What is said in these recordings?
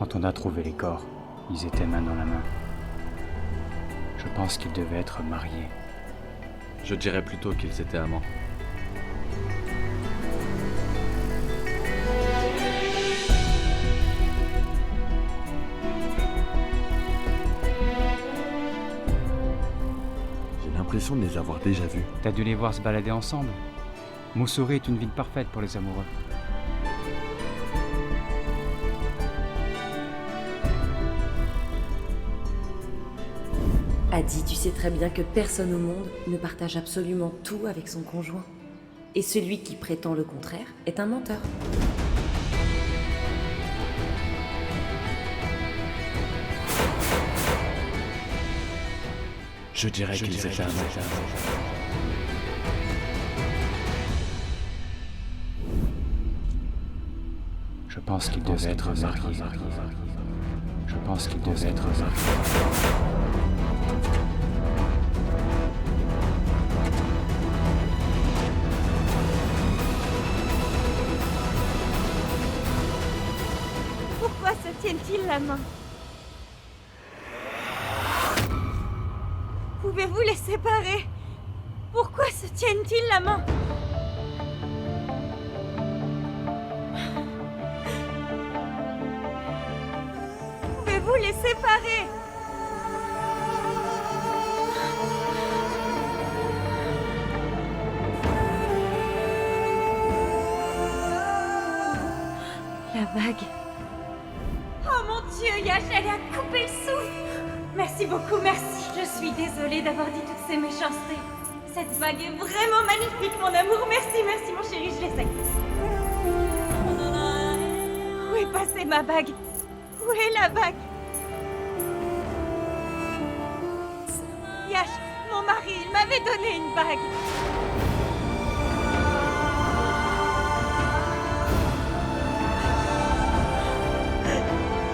Quand on a trouvé les corps, ils étaient main dans la main. Je pense qu'ils devaient être mariés. Je dirais plutôt qu'ils étaient amants. J'ai l'impression de les avoir déjà vus. T'as dû les voir se balader ensemble. Moussouri est une ville parfaite pour les amoureux. Adi, tu sais très bien que personne au monde ne partage absolument tout avec son conjoint. Et celui qui prétend le contraire est un menteur. Je dirais qu'ils étaient amants. Je pense qu'ils devaient être mariés. Je pense qu'ils devaient être mariés. Pourquoi se tiennent-ils la main? Pouvez-vous les séparer? Pourquoi se tiennent-ils la main? Pouvez-vous les séparer? La bague. Oh mon Dieu, Yash, elle a coupé le souffle. Merci beaucoup, merci. Je suis désolée d'avoir dit toutes ces méchancetés. Cette bague est vraiment magnifique, mon amour. Merci, merci, mon chéri, je l'essaie. Où est passée ma bague? Où est la bague? Yash, mon mari, il m'avait donné une bague.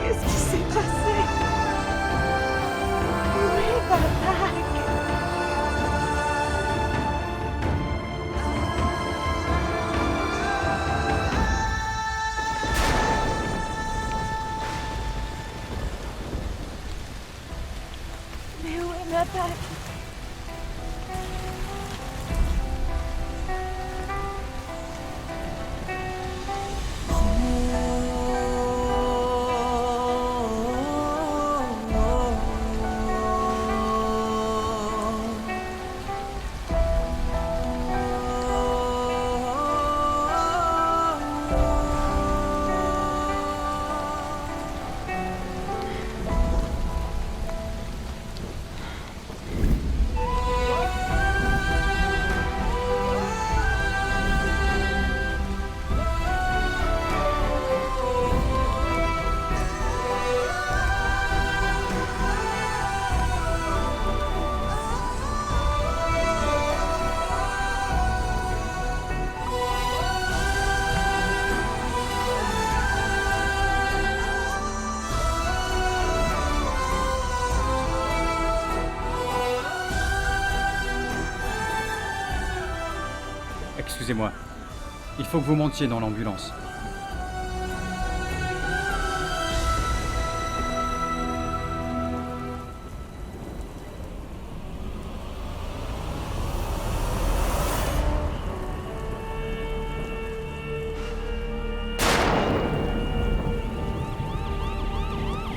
Qu'est-ce qui s'est passé? Où est ma bague? Mais où est ma bague? Excusez-moi. Il faut que vous montiez dans l'ambulance.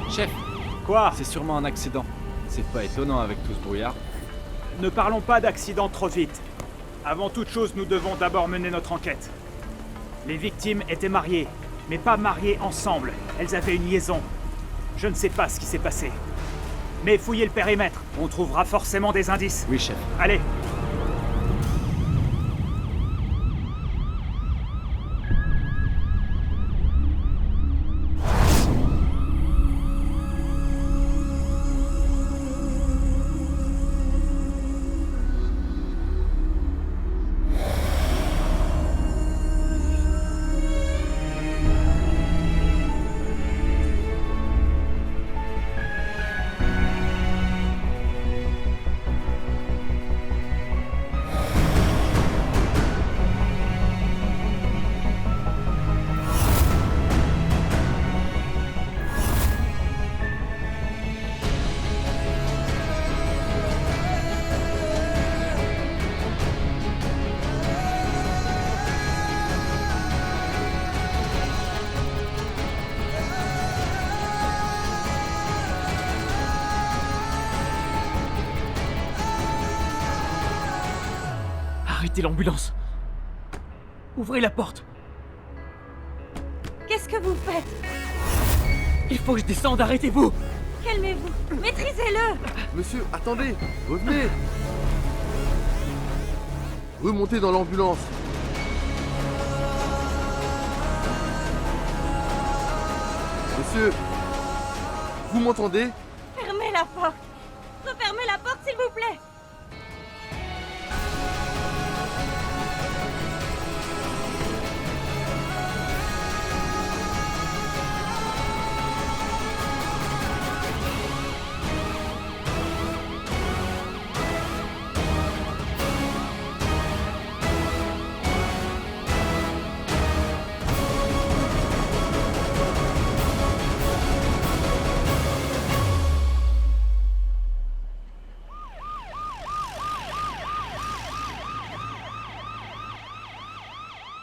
Chef, Quoi? c'est sûrement un accident. C'est pas étonnant avec tout ce brouillard. Ne parlons pas d'accident trop vite. Avant toute chose, nous devons d'abord mener notre enquête. Les victimes étaient mariées, mais pas mariées ensemble. Elles avaient une liaison. Je ne sais pas ce qui s'est passé. Mais fouillez le périmètre, on trouvera forcément des indices. Oui, chef. Allez! Arrêtez l'ambulance. Ouvrez la porte. Qu'est-ce que vous faites? Il faut que je descende, arrêtez-vous. Calmez-vous. Maîtrisez-le. Monsieur, attendez. Revenez. Remontez dans l'ambulance. Monsieur, vous m'entendez? Fermez la porte. Refermez la porte, s'il vous plaît.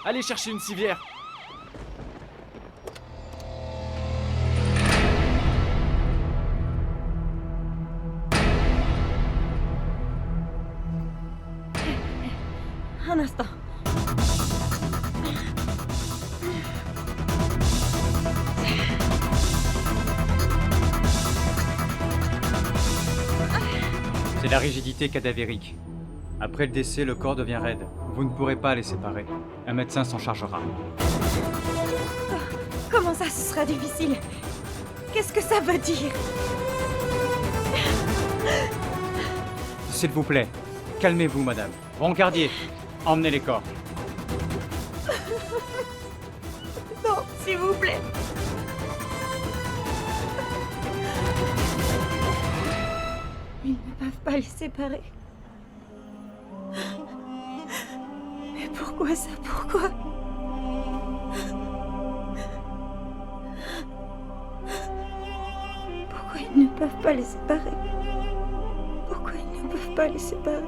Allez chercher une civière. Un instant. C'est la rigidité cadavérique. Après le décès, le corps devient raide. Vous ne pourrez pas les séparer. Un médecin s'en chargera. Comment ça, ce sera difficile? Qu'est-ce que ça veut dire? S'il vous plaît, calmez-vous, madame. Brancardier, emmenez les corps. Non, s'il vous plaît. Ils ne peuvent pas les séparer. Mais pourquoi ça? Pourquoi? Pourquoi ils ne peuvent pas les séparer? Pourquoi ils ne peuvent pas les séparer?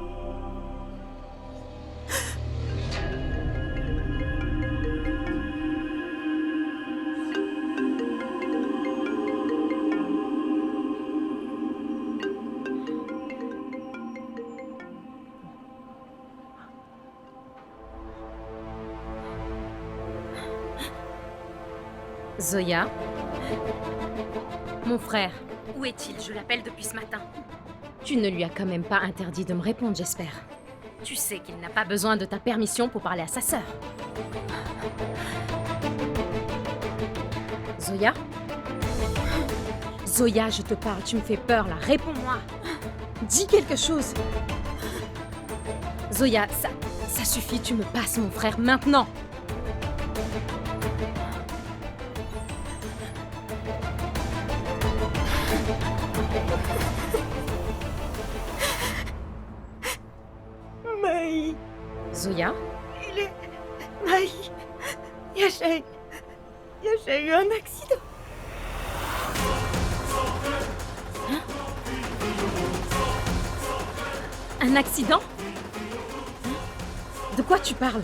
Zoya? Mon frère, où est-il? Je l'appelle depuis ce matin. Tu ne lui as quand même pas interdit de me répondre, j'espère. Tu sais qu'il n'a pas besoin de ta permission pour parler à sa sœur. Zoya? Zoya, je te parle, tu me fais peur là, réponds-moi. Dis quelque chose. Zoya, ça suffit, tu me passes mon frère maintenant. Maï, Zoya? il est... Maï, Yasha a eu un accident. Un accident? De quoi tu parles?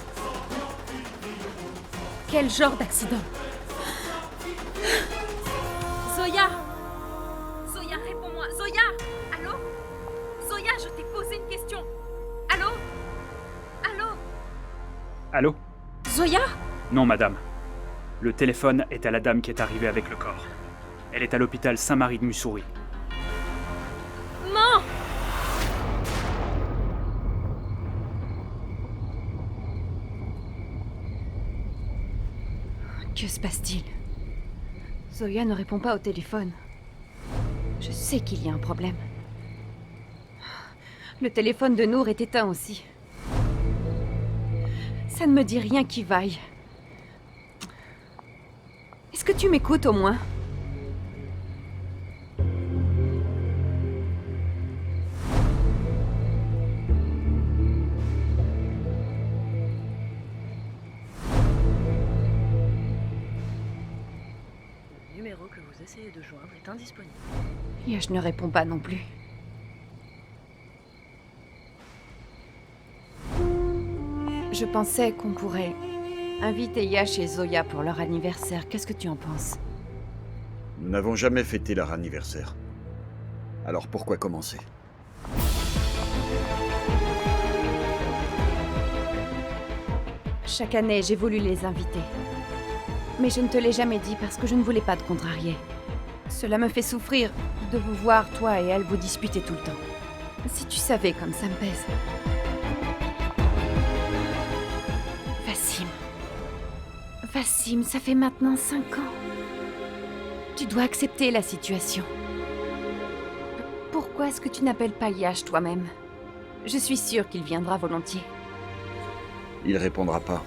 Quel genre d'accident? Zoya! Zoya, réponds-moi! Zoya! Allô? Zoya, je t'ai posé une question! Allô? Allô? Allô? Zoya? Non, madame. Le téléphone est à la dame qui est arrivée avec le corps. Elle est à l'hôpital Saint-Marie de Mussouris. Non! Que se passe-t-il? Zoya ne répond pas au téléphone. Je sais qu'il y a un problème. Le téléphone de Nour est éteint aussi. Ça ne me dit rien qui vaille. Est-ce que tu m'écoutes au moins? Le numéro que vous essayez de joindre est indisponible. Yash ne répond pas non plus. Je pensais qu'on pourrait inviter Yash et Zoya pour leur anniversaire. Qu'est-ce que tu en penses? Nous n'avons jamais fêté leur anniversaire. Alors pourquoi commencer? Chaque année, j'ai voulu les inviter. Mais je ne te l'ai jamais dit parce que je ne voulais pas te contrarier. Cela me fait souffrir de vous voir, toi et elle, vous disputer tout le temps. Si tu savais comme ça me pèse. Wassim, ça fait maintenant 5 ans. Tu dois accepter la situation. Pourquoi est-ce que tu n'appelles pas Yash toi-même? Je suis sûre qu'il viendra volontiers. Il répondra pas.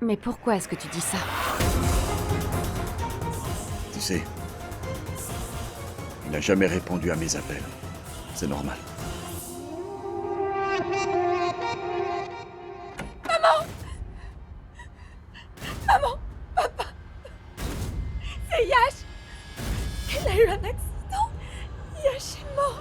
Mais pourquoi est-ce que tu dis ça? Tu sais, il n'a jamais répondu à mes appels. C'est normal. Maman! Papa! C'est Yash! Il a eu un accident! Yash est mort!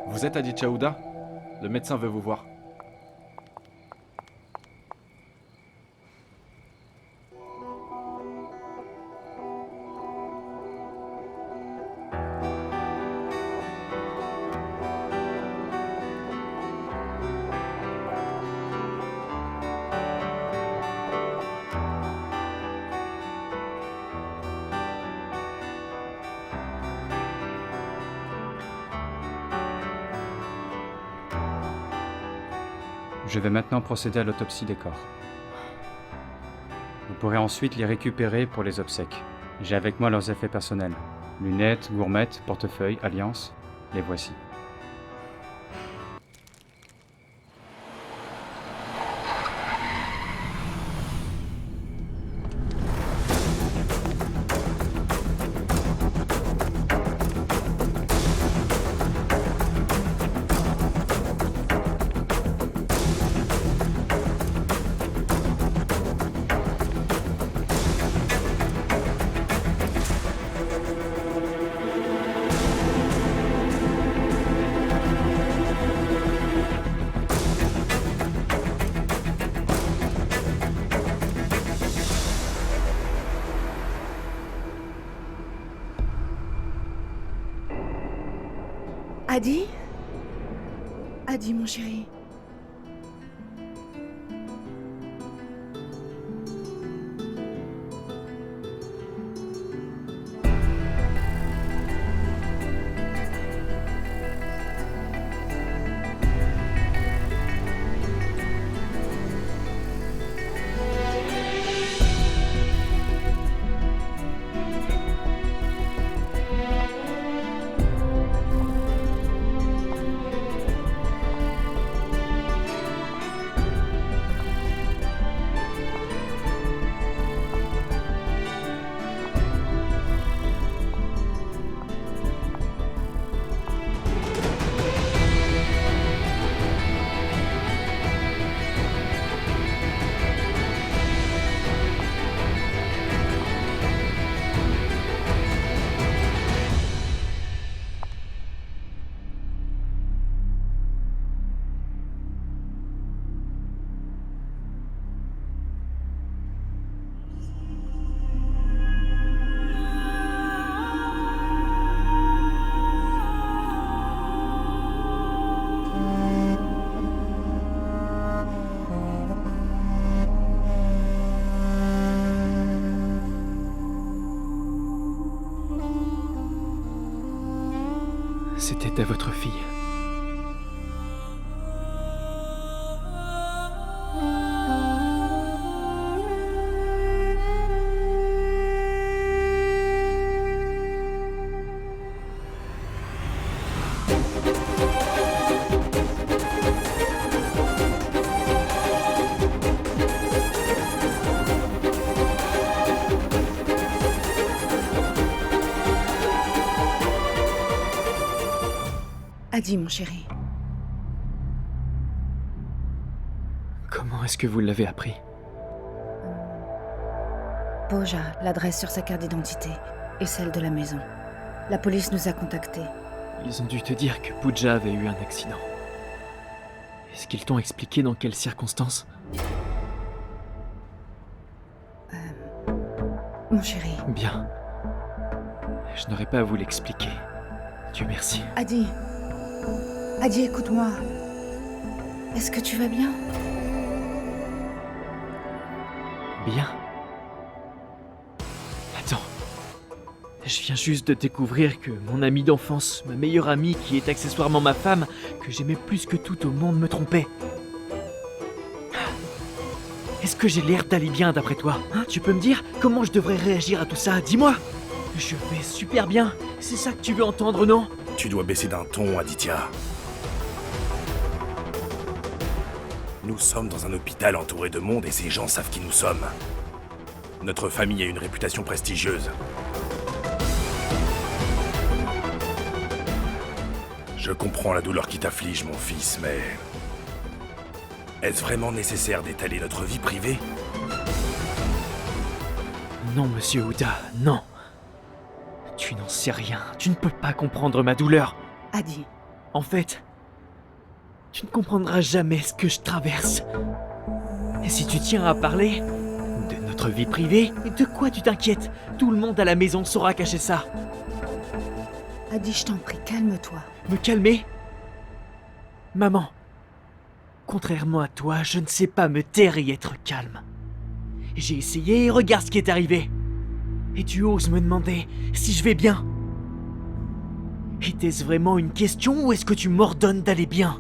Vous êtes Adi Chaouda? Le médecin veut vous voir. Je vais maintenant procéder à l'autopsie des corps. Vous pourrez ensuite les récupérer pour les obsèques. J'ai avec moi leurs effets personnels. Lunettes, gourmettes, portefeuille, alliance, les voici. Adi? Adi, mon chéri. C'était à votre fille. Adi, mon chéri. Comment est-ce que vous l'avez appris? Pooja, l'adresse sur sa carte d'identité et celle de la maison. La police nous a contactés. Ils ont dû te dire que Pooja avait eu un accident. Est-ce qu'ils t'ont expliqué dans quelles circonstances? Mon chéri. Bien. Je n'aurais pas à vous l'expliquer. Dieu merci. Adi. Adi, écoute-moi. Est-ce que tu vas bien? Bien. Attends. Je viens juste de découvrir que mon amie d'enfance, ma meilleure amie qui est accessoirement ma femme, que j'aimais plus que tout au monde, me trompait. Est-ce que j'ai l'air d'aller bien d'après toi? Tu peux me dire comment je devrais réagir à tout ça? Dis-moi. Je vais super bien. C'est ça que tu veux entendre, non? Tu dois baisser d'un ton, Aditya. Nous sommes dans un hôpital entouré de monde et ces gens savent qui nous sommes. Notre famille a une réputation prestigieuse. Je comprends la douleur qui t'afflige, mon fils, mais... Est-ce vraiment nécessaire d'étaler notre vie privée? Non, monsieur Ouda, non. Tu n'en sais rien. Tu ne peux pas comprendre ma douleur. Adi. En fait, tu ne comprendras jamais ce que je traverse. Et si tu tiens à parler de notre vie privée, de quoi tu t'inquiètes? Tout le monde à la maison saura cacher ça. Adi, je t'en prie, calme-toi. Me calmer? Maman, contrairement à toi, je ne sais pas me taire et être calme. J'ai essayé et regarde ce qui est arrivé. Et tu oses me demander si je vais bien. Était-ce vraiment une question ou est-ce que tu m'ordonnes d'aller bien?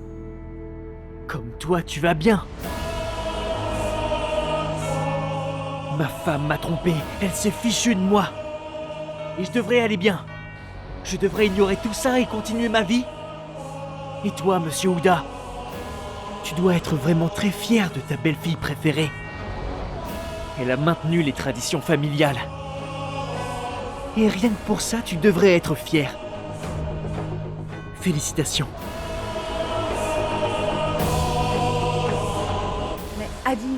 Comme toi, tu vas bien. Ma femme m'a trompé, elle s'est fichue de moi. Et je devrais aller bien. Je devrais ignorer tout ça et continuer ma vie. Et toi, monsieur Ouda, tu dois être vraiment très fier de ta belle-fille préférée. Elle a maintenu les traditions familiales. Et rien que pour ça, tu devrais être fier. Félicitations. Mais Adi...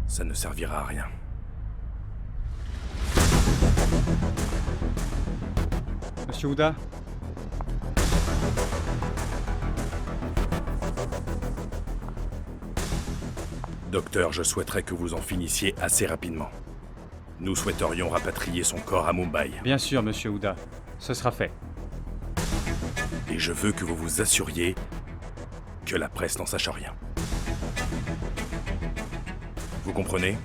Ça ne servira à rien. Monsieur Ouda? Docteur, je souhaiterais que vous en finissiez assez rapidement. Nous souhaiterions rapatrier son corps à Mumbai. Bien sûr, monsieur Ouda. Ce sera fait. Et je veux que vous vous assuriez que la presse n'en sache rien. Vous comprenez?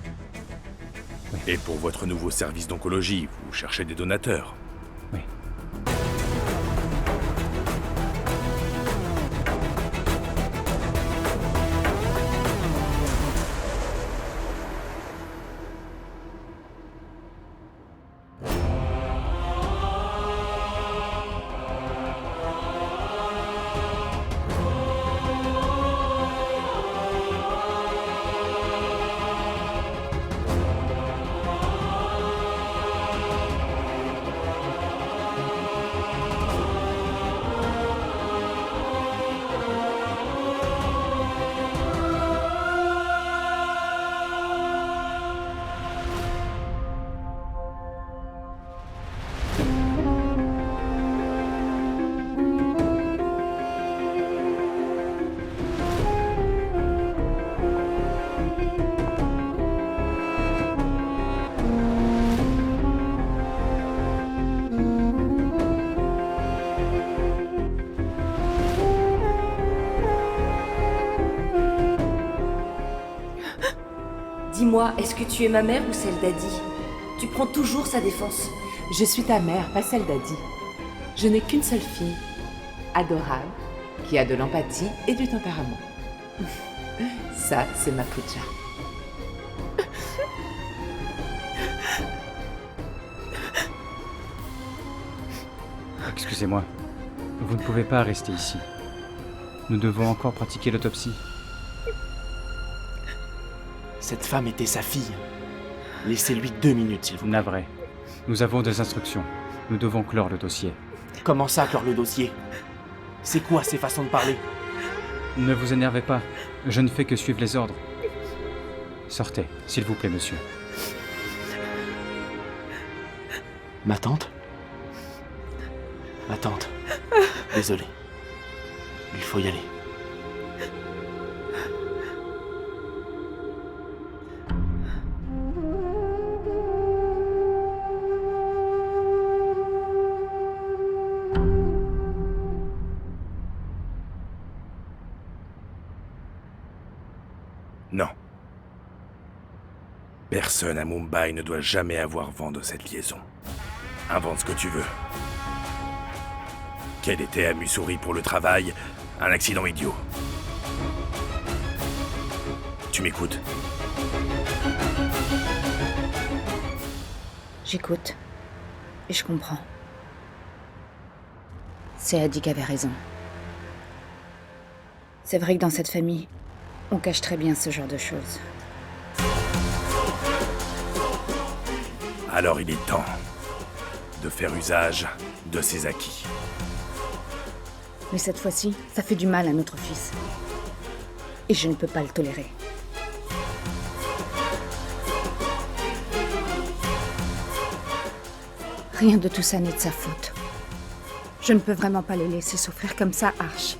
Oui. Et pour votre nouveau service d'oncologie, vous cherchez des donateurs? Oui. Dis-moi, est-ce que tu es ma mère ou celle d'Adi? Tu prends toujours sa défense. Je suis ta mère, pas celle d'Adi. Je n'ai qu'une seule fille, adorable, qui a de l'empathie et du tempérament. Ça, c'est ma Pooja. Excusez-moi. Vous ne pouvez pas rester ici. Nous devons encore pratiquer l'autopsie. Cette femme était sa fille. Laissez-lui 2 minutes, s'il vous plaît. Navré. Nous avons des instructions. Nous devons clore le dossier. Comment ça, clore le dossier? C'est quoi ces façons de parler? Ne vous énervez pas. Je ne fais que suivre les ordres. Sortez, s'il vous plaît, monsieur. Ma tante? Ma tante. Désolé. Il faut y aller. Non. Personne à Mumbai ne doit jamais avoir vent de cette liaison. Invente ce que tu veux. Qu'elle était à Mussoorie pour le travail, un accident idiot. Tu m'écoutes? J'écoute. Et je comprends. C'est Adi qui avait raison. C'est vrai que dans cette famille, on cache très bien ce genre de choses. Alors il est temps de faire usage de ses acquis. Mais cette fois-ci, ça fait du mal à notre fils. Et je ne peux pas le tolérer. Rien de tout ça n'est de sa faute. Je ne peux vraiment pas le laisser souffrir comme ça, Arch.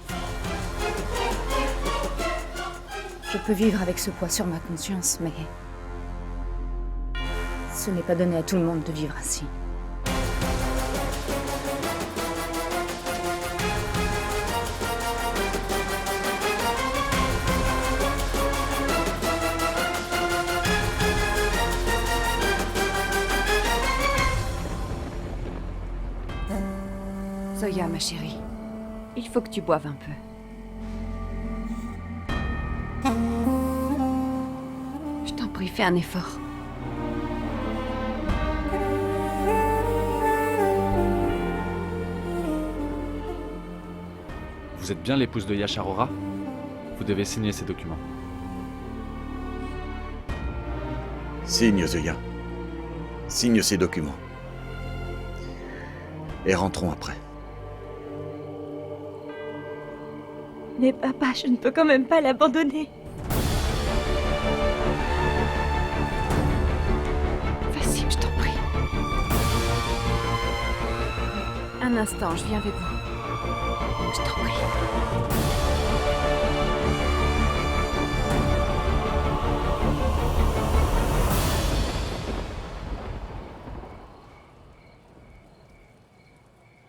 Je peux vivre avec ce poids sur ma conscience, mais... ce n'est pas donné à tout le monde de vivre ainsi. Zoya, ma chérie, il faut que tu boives un peu. Je t'en prie, fais un effort. Vous êtes bien l'épouse de Yash Arora? Vous devez signer ces documents. Signe, Zoya. Signe ces documents. Et rentrons après. Mais papa, je ne peux quand même pas l'abandonner. Vas-y, je t'en prie. Un instant, je viens avec vous. Je t'en prie.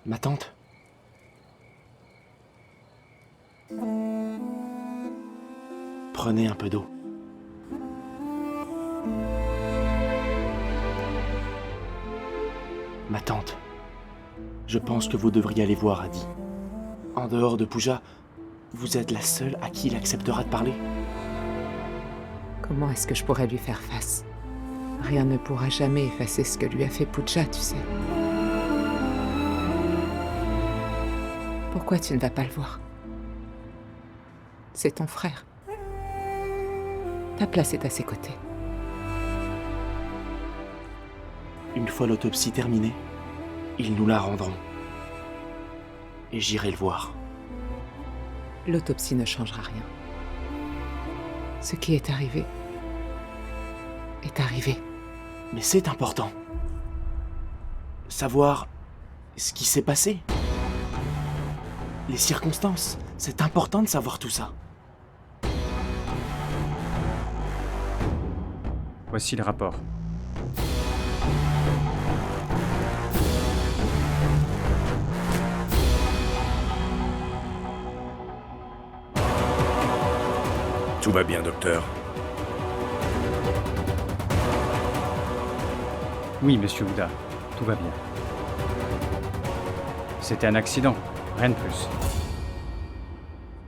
Ma tante? Prenez un peu d'eau. Ma tante, je pense que vous devriez aller voir Adi. En dehors de Pooja, vous êtes la seule à qui il acceptera de parler. Comment est-ce que je pourrais lui faire face? Rien ne pourra jamais effacer ce que lui a fait Pooja, tu sais. Pourquoi tu ne vas pas le voir? C'est ton frère. Ta place est à ses côtés. Une fois l'autopsie terminée, ils nous la rendront. Et j'irai le voir. L'autopsie ne changera rien. Ce qui est arrivé est arrivé. Mais c'est important. Savoir ce qui s'est passé. Les circonstances. C'est important de savoir tout ça. Voici le rapport. Tout va bien, docteur. Oui, monsieur Ouda, tout va bien. C'était un accident, rien de plus.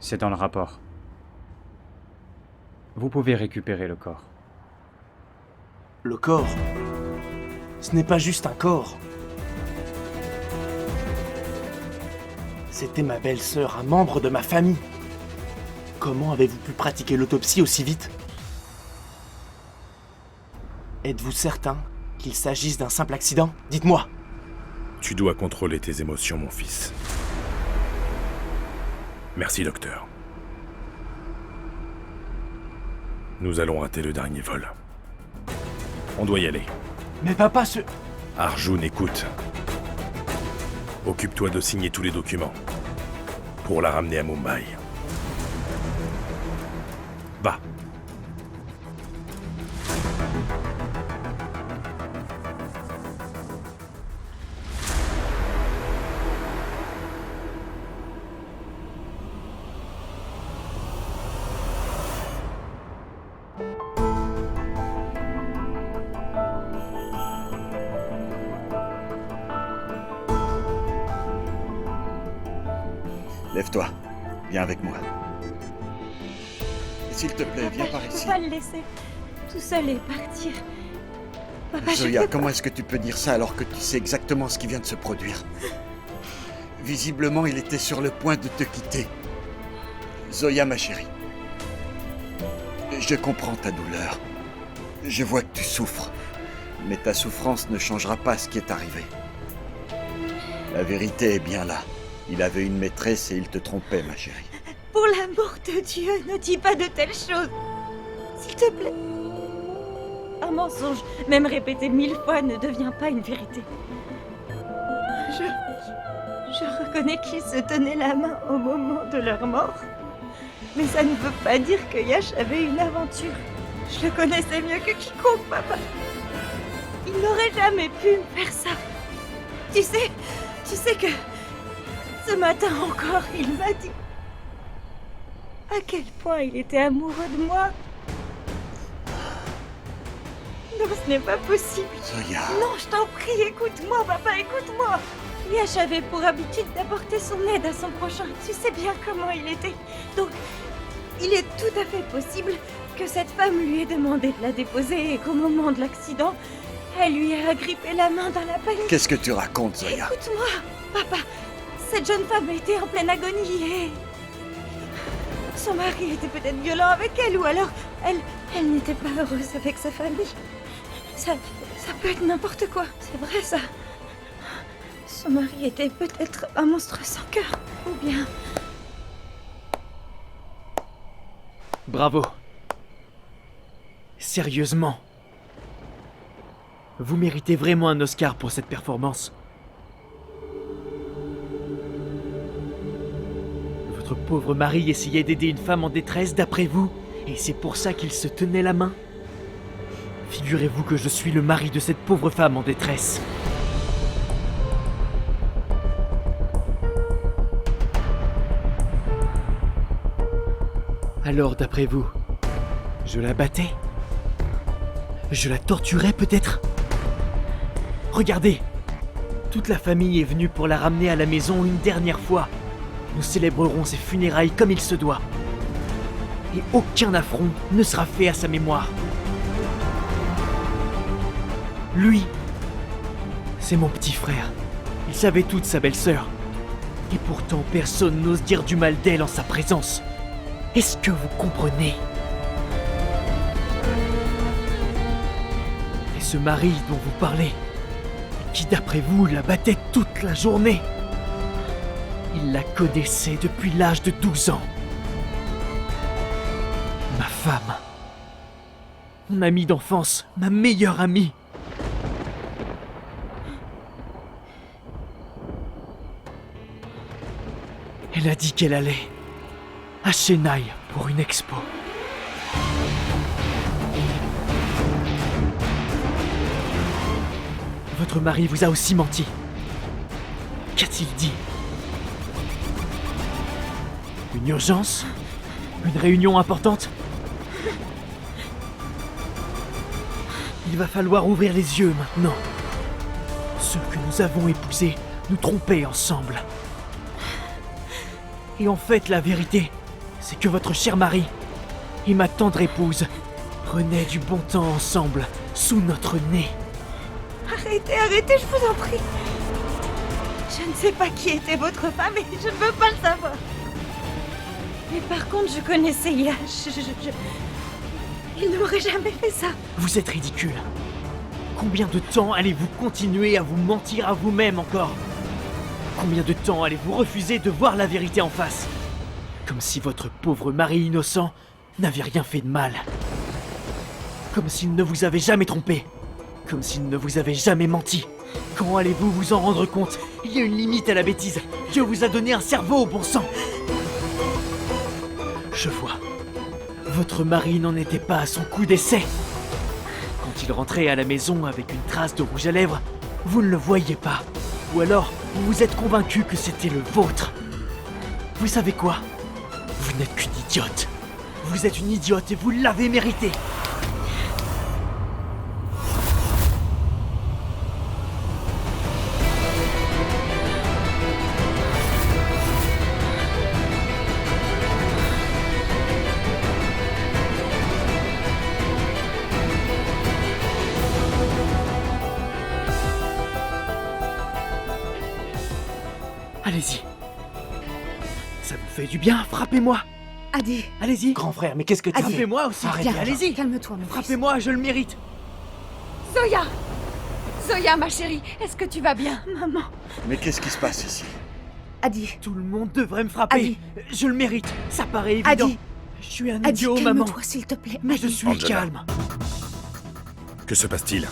C'est dans le rapport. Vous pouvez récupérer le corps. Le corps. Ce n'est pas juste un corps. C'était ma belle-sœur, un membre de ma famille. Comment avez-vous pu pratiquer l'autopsie aussi vite? Êtes-vous certain qu'il s'agisse d'un simple accident? Dites-moi. Tu dois contrôler tes émotions, mon fils. Merci, docteur. Nous allons rater le dernier vol. On doit y aller. Mais papa, ce... Arjun, écoute. Occupe-toi de signer tous les documents. Pour la ramener à Mumbai. Va. Lève-toi. Viens avec moi. S'il te plaît, viens par Je ici. peux pas le laisser tout seul et partir. Papa, Zoya, je peux comment pas. est-ce que tu peux dire ça alors que tu sais exactement ce qui vient de se produire? Visiblement, il était sur le point de te quitter. Zoya, ma chérie. Je comprends ta douleur. Je vois que tu souffres. Mais ta souffrance ne changera pas ce qui est arrivé. La vérité est bien là. Il avait une maîtresse et il te trompait, ma chérie. Pour l'amour de Dieu, ne dis pas de telles choses. S'il te plaît. Un mensonge, même répété 1000 fois, ne devient pas une vérité. Je reconnais qu'ils se tenaient la main au moment de leur mort. Mais ça ne veut pas dire que Yash avait une aventure. Je le connaissais mieux que quiconque, papa. Il n'aurait jamais pu me faire ça. Tu sais que... Ce matin encore, il m'a dit... à quel point il était amoureux de moi. Non, ce n'est pas possible. Zoya. Non, je t'en prie, écoute-moi, papa, écoute-moi. Yash avait pour habitude d'apporter son aide à son prochain. Tu sais bien comment il était. Donc, il est tout à fait possible que cette femme lui ait demandé de la déposer et qu'au moment de l'accident, elle lui ait agrippé la main dans la panique. Qu'est-ce que tu racontes, Zoya? Écoute-moi, papa. Cette jeune femme était en pleine agonie et... son mari était peut-être violent avec elle, ou alors elle n'était pas heureuse avec sa famille. Ça peut être n'importe quoi, c'est vrai ça. Son mari était peut-être un monstre sans cœur, ou bien... Bravo. Sérieusement. Vous méritez vraiment un Oscar pour cette performance. Votre pauvre mari essayait d'aider une femme en détresse d'après vous, et c'est pour ça qu'il se tenait la main. Figurez-vous que je suis le mari de cette pauvre femme en détresse. Alors, d'après vous, je la battais? Je la torturais peut-être? Regardez! Toute la famille est venue pour la ramener à la maison une dernière fois. Nous célébrerons ses funérailles comme il se doit. Et aucun affront ne sera fait à sa mémoire. Lui, c'est mon petit frère. Il savait tout de sa belle-sœur. Et pourtant, personne n'ose dire du mal d'elle en sa présence. Est-ce que vous comprenez? Et ce mari dont vous parlez, qui d'après vous la battait toute la journée, il la connaissait depuis l'âge de 12 ans. Ma femme. Mon amie d'enfance, ma meilleure amie. Elle a dit qu'elle allait à Chennai pour une expo. Votre mari vous a aussi menti. Qu'a-t-il dit? Une urgence? Une réunion importante? Il va falloir ouvrir les yeux maintenant. Ceux que nous avons épousés nous trompaient ensemble. Et en fait, la vérité, c'est que votre cher mari et ma tendre épouse prenaient du bon temps ensemble, sous notre nez. Arrêtez, je vous en prie. Je ne sais pas qui était votre femme et je ne veux pas le savoir. Mais par contre, je connaissais Yash. Il n'aurait jamais fait ça. Vous êtes ridicule. Combien de temps allez-vous continuer à vous mentir à vous-même encore? Combien de temps allez-vous refuser de voir la vérité en face? Comme si votre pauvre mari innocent n'avait rien fait de mal. Comme s'il ne vous avait jamais trompé. Comme s'il ne vous avait jamais menti. Quand allez-vous vous en rendre compte? Il y a une limite à la bêtise. Dieu vous a donné un cerveau, au bon sang. Je vois. Votre mari n'en était pas à son coup d'essai. Quand il rentrait à la maison avec une trace de rouge à lèvres, vous ne le voyiez pas. Ou alors, vous vous êtes convaincu que c'était le vôtre. Vous savez quoi? Vous n'êtes qu'une idiote. Vous êtes une idiote et vous l'avez mérité. Allez-y. Ça vous fait du bien, frappez-moi. Adi. Allez-y. Grand frère, mais qu'est-ce que tu fais? Frappez-moi aussi. Arrêtez, Allez-y. Calme-toi, mon fils. Frappez-moi, je le mérite. Zoya! Zoya, ma chérie, est-ce que tu vas bien? Maman. Mais qu'est-ce qui se passe ici? Adi. Tout le monde devrait me frapper. Adi. Je le mérite. Ça paraît évident. Adi. Je suis un Adi, idiot, maman. calme-toi, s'il te plaît. Mais Adi. je suis Angela. calme. Que se passe-t-il?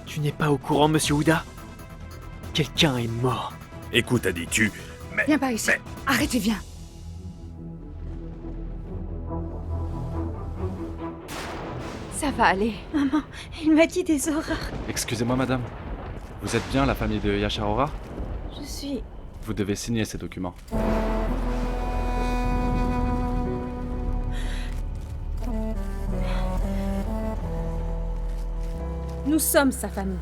Tu n'es pas au courant, monsieur Ouda? Quelqu'un est mort. Écoute, Adi, tu... Mais... Viens par ici. Arrêtez, viens. Ça va aller. Maman, il m'a dit des horreurs. Excusez-moi, madame. Vous êtes bien la famille de Yasharora? Je suis... Vous devez signer ces documents. Nous sommes sa famille.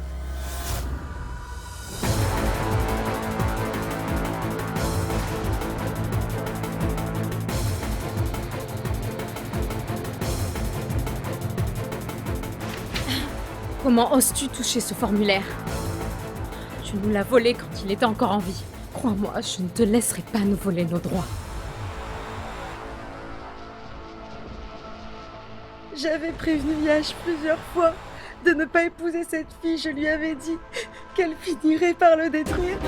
Comment oses-tu toucher ce formulaire? Tu nous l'as volé quand il était encore en vie. Crois-moi, je ne te laisserai pas nous voler nos droits. J'avais prévenu Yash plusieurs fois de ne pas épouser cette fille. Je lui avais dit qu'elle finirait par le détruire.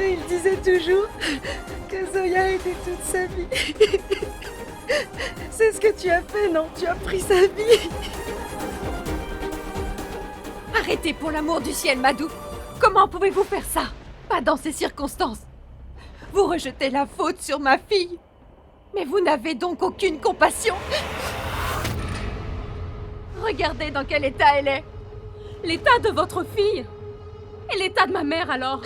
Et il disait toujours que Zoya était toute sa vie. C'est ce que tu as fait, non? Tu as pris sa vie. Arrêtez pour l'amour du ciel, Madou. Comment pouvez-vous faire ça? Pas dans ces circonstances. Vous rejetez la faute sur ma fille. Mais vous n'avez donc aucune compassion? Regardez dans quel état elle est. L'état de votre fille. Et l'état de ma mère alors.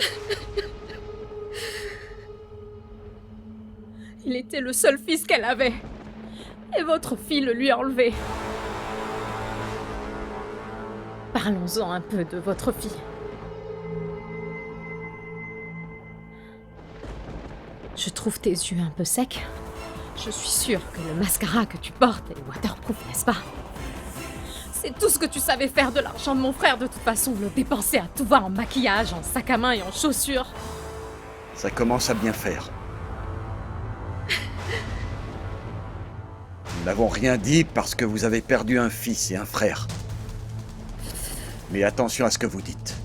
Il était le seul fils qu'elle avait. Et votre fille le lui a enlevé. Parlons-en un peu de votre fille. Je trouve tes yeux un peu secs. Je suis sûre que le mascara que tu portes est waterproof, n'est-ce pas? C'est tout ce que tu savais faire de l'argent de mon frère, de toute façon, le dépenser à tout va en maquillage, en sac à main et en chaussures. Ça commence à bien faire. Nous n'avons rien dit parce que vous avez perdu un fils et un frère. Mais attention à ce que vous dites.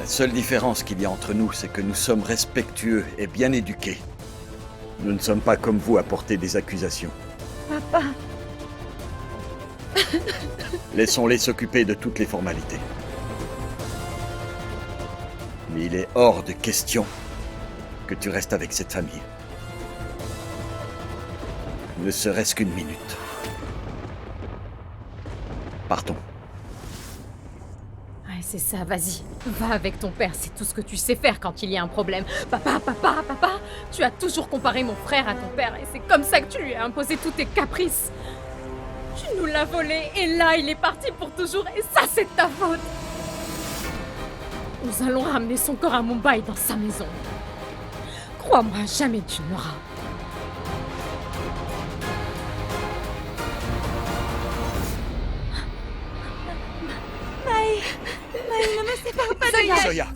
La seule différence qu'il y a entre nous, c'est que nous sommes respectueux et bien éduqués. Nous ne sommes pas comme vous à porter des accusations. Papa. Laissons-les s'occuper de toutes les formalités. Mais il est hors de question que tu restes avec cette famille. Ne serait-ce qu'une minute. Partons. Ouais, c'est ça, vas-y. Va avec ton père, c'est tout ce que tu sais faire quand il y a un problème. Papa, tu as toujours comparé mon frère à ton père et c'est comme ça que tu lui as imposé tous tes caprices. Tu nous l'as volé et là, il est parti pour toujours et ça, c'est ta faute. Nous allons ramener son corps à Mumbai dans sa maison. Crois-moi, jamais tu n'auras. Maï, ne me sépare pas Zoya,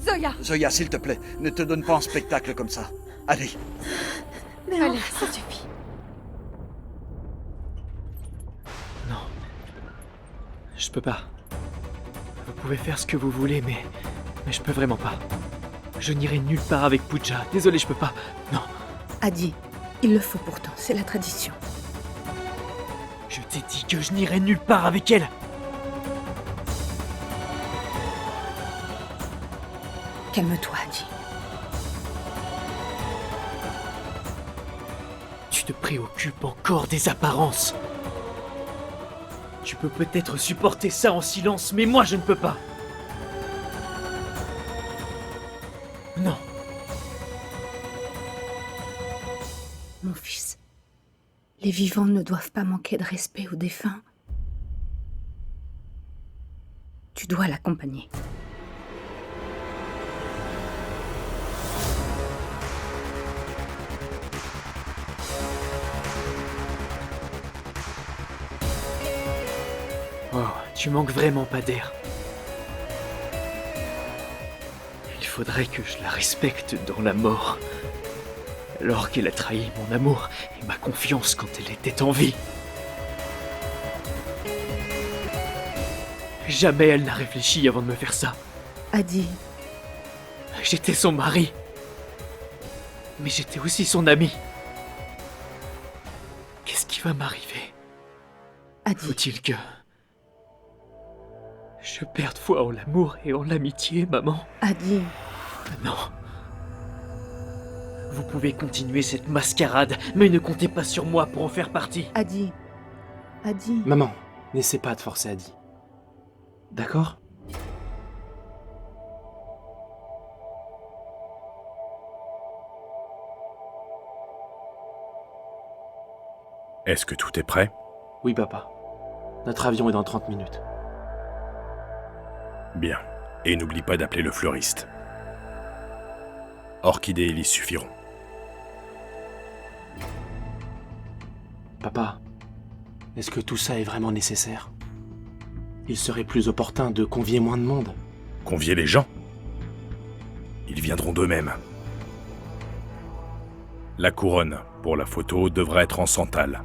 Zoya, s'il te plaît, ne te donne pas en spectacle comme ça. Allez. Mais allez, ça suffit. Non. Je peux pas. Vous pouvez faire ce que vous voulez, mais je peux vraiment pas. Je n'irai nulle part avec Pooja. Désolé, je peux pas. Non. Adi, il le faut pourtant, c'est la tradition. Je t'ai dit que je n'irai nulle part avec elle. Calme-toi, Adi. Tu te préoccupes encore des apparences. Tu peux peut-être supporter ça en silence, mais moi je ne peux pas. Non. Mon fils, les vivants ne doivent pas manquer de respect aux défunts. Tu dois l'accompagner. Oh, tu manques vraiment pas d'air. Il faudrait que je la respecte dans la mort. Alors qu'elle a trahi mon amour et ma confiance quand elle était en vie. Jamais elle n'a réfléchi avant de me faire ça. Adi. J'étais son mari. Mais j'étais aussi son ami. Qu'est-ce qui va m'arriver? Adi. Faut-il que je perde foi en l'amour et en l'amitié, maman? Adi. Non. Vous pouvez continuer cette mascarade, mais ne comptez pas sur moi pour en faire partie. Adi. Adi. Maman, n'essaie pas de forcer Adi. D'accord? Est-ce que tout est prêt? Oui, papa. Notre avion est dans 30 minutes. Bien. Et n'oublie pas d'appeler le fleuriste. Orchidée et lys suffiront. Papa, est-ce que tout ça est vraiment nécessaire? Il serait plus opportun de convier moins de monde. Convier les gens? Ils viendront d'eux-mêmes. La couronne, pour la photo, devrait être en santal.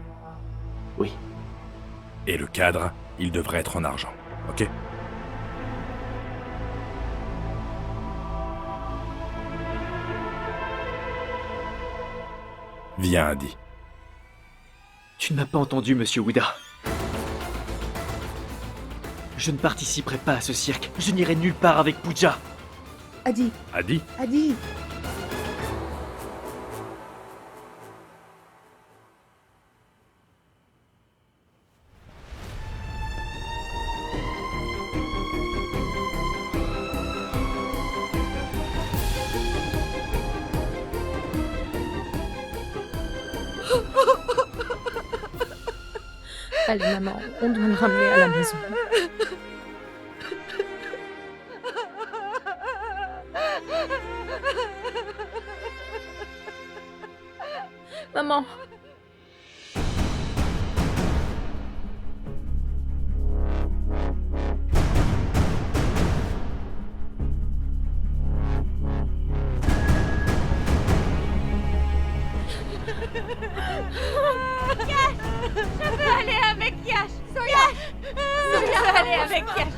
Oui. Et le cadre, il devrait être en argent. Ok? Viens, Adi. Tu ne m'as pas entendu, monsieur Ouda. Je ne participerai pas à ce cirque. Je n'irai nulle part avec Pooja. Adi. Adi? Adi. Allez, maman, on doit le ramener à la maison. Maman. Yash, je veux aller avec Yash. Zoya, je veux aller avec Yash.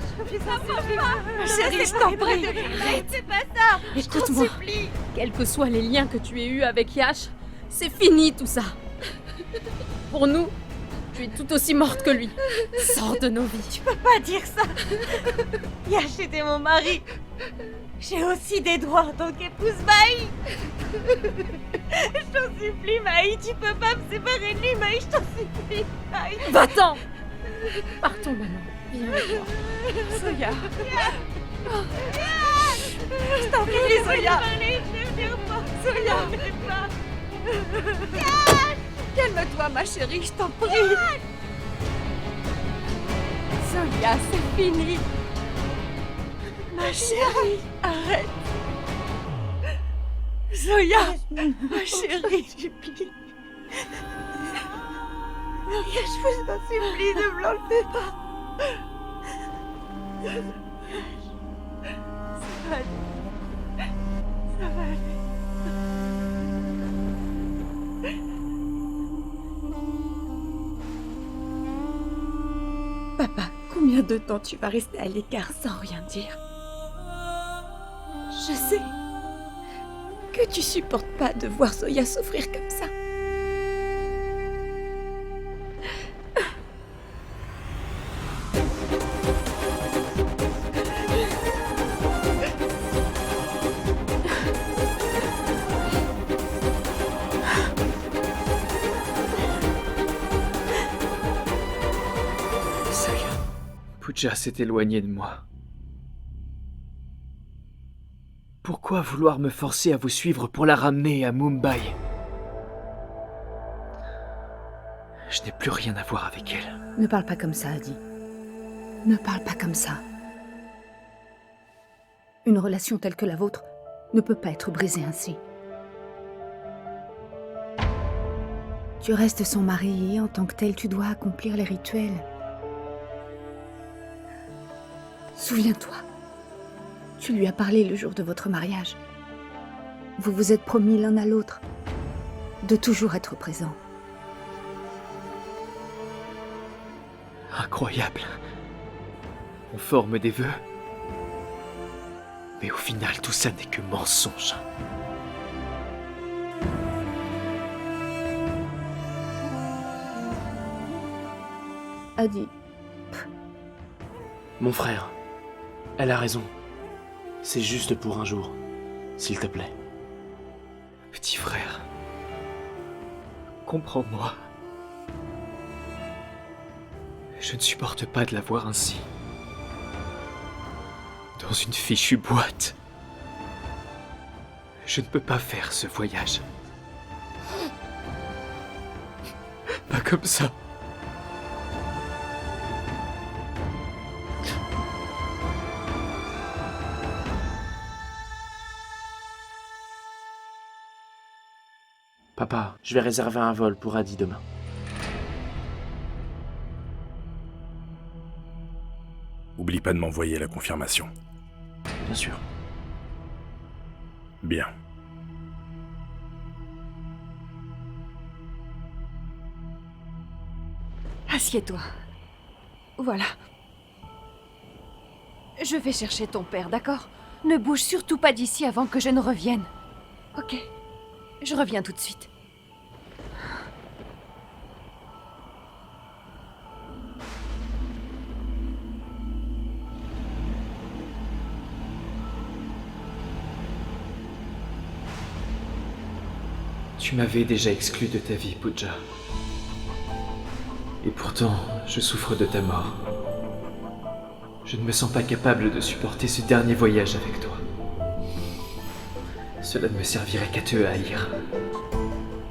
Chérie, je t'en prie. Arrête, c'est pas ça. Écoute-moi. Quels que soient les liens que tu aies eus avec Yash, c'est fini tout ça. Pour nous, tu es tout aussi morte que lui. Sors de nos vies. Tu peux pas dire ça. Yash était mon mari. J'ai aussi des droits en tant qu'épouse Maï. Je t'en supplie, Maï, tu peux pas me séparer de lui, Maï, je t'en supplie, Maï. Va-t'en. Partons, maman. Viens avec moi. Zoya. Je t'en prie, Zoya. Je vais venir voir. Zoya, calme-toi, ma chérie, je t'en prie. Zoya, c'est fini. Ma chérie, arrête. Zoya, ma chérie, je supplie. Je vous en supplie, ne me l'enlevez pas. va aller. Ça va aller. Papa, combien de temps tu vas rester à l'écart sans rien dire? Je sais que tu supportes pas de voir Zoya souffrir comme ça. Pooja s'est éloignée de moi. Pourquoi vouloir me forcer à vous suivre pour la ramener à Mumbai? Je n'ai plus rien à voir avec elle. Ne parle pas comme ça, Adi. Ne parle pas comme ça. Une relation telle que la vôtre ne peut pas être brisée ainsi. Tu restes son mari et en tant que tel, tu dois accomplir les rituels. Souviens-toi, tu lui as parlé le jour de votre mariage. Vous vous êtes promis l'un à l'autre de toujours être présents. Incroyable. On forme des vœux. Mais au final, tout ça n'est que mensonge. Adi. Mon frère, elle a raison. C'est juste pour un jour, s'il te plaît. Petit frère, comprends-moi. Je ne supporte pas de la voir ainsi. Dans une fichue boîte. Je ne peux pas faire ce voyage. Pas comme ça. Papa, je vais réserver un vol pour Adi demain. Oublie pas de m'envoyer la confirmation. Bien sûr. Bien. Assieds-toi. Voilà. Je vais chercher ton père, d'accord? Ne bouge surtout pas d'ici avant que je ne revienne. Ok. Je reviens tout de suite. Tu m'avais déjà exclu de ta vie, Pooja. Et pourtant, je souffre de ta mort. Je ne me sens pas capable de supporter ce dernier voyage avec toi. Cela ne me servirait qu'à te haïr.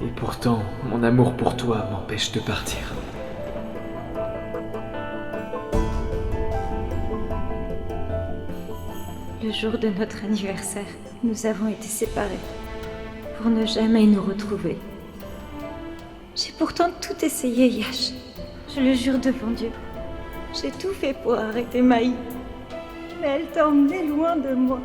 Et pourtant, mon amour pour toi m'empêche de partir. Le jour de notre anniversaire, nous avons été séparés pour ne jamais nous retrouver. J'ai pourtant tout essayé, Yash. Je le jure devant Dieu. J'ai tout fait pour arrêter Maï. Mais elle t'a emmené loin de moi.